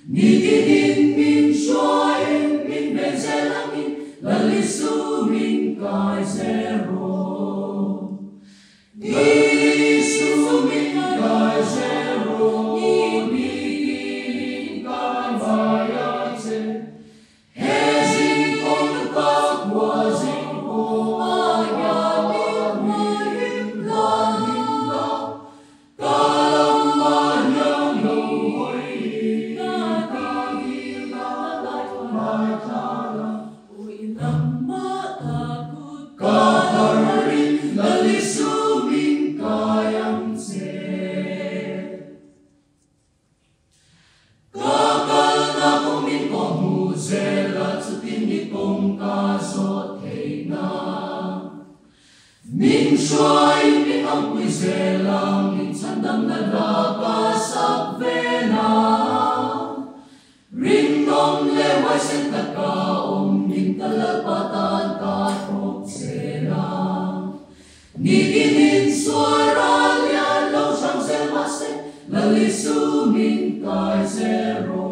Ni tin min xoay min bên xe lăng min là lý su min cài zero. Ni su min cài zero. Ni min cài vaya che. He zin con các qua zin con aya min mai him la him la. Cả lòng mà nhang lâu hồi. Kaharin lalisu min kayang se. Kakal na kumin ko muzela tsutin ni kong kaso te na. Min shuay min ang puiselang min sandang nalakasak vena. Ring nong leway sen kakaong min talapatan katok sela. Niginin suara lian lo sang semase lalisu min kay zero.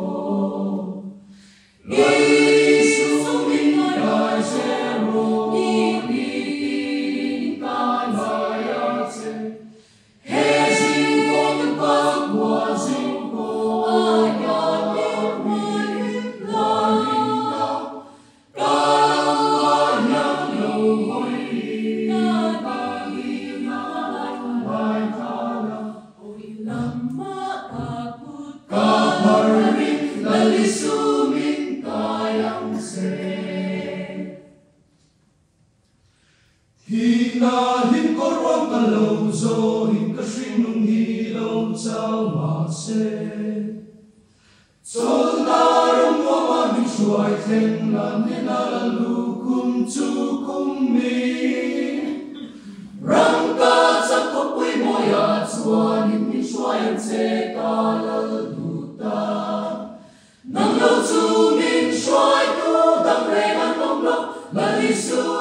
Isu min kay zero. Niginin kay vayatse. Hezin kong pagwa zin ko ayat min lalinda. Kalang ayang lohoy. Kaharin lalisu min kayang se. Hinahin ko ruang kalauzo, hinkasing nung hilaw sa mase. Soldarong mo aming suway tenglan, nilalalukum tukum min. Rangkat sa kopoy mo yat suwanin min suwayan se kalaluta. Nang lo tu min suway ko, dang rengan mong lo, lalisu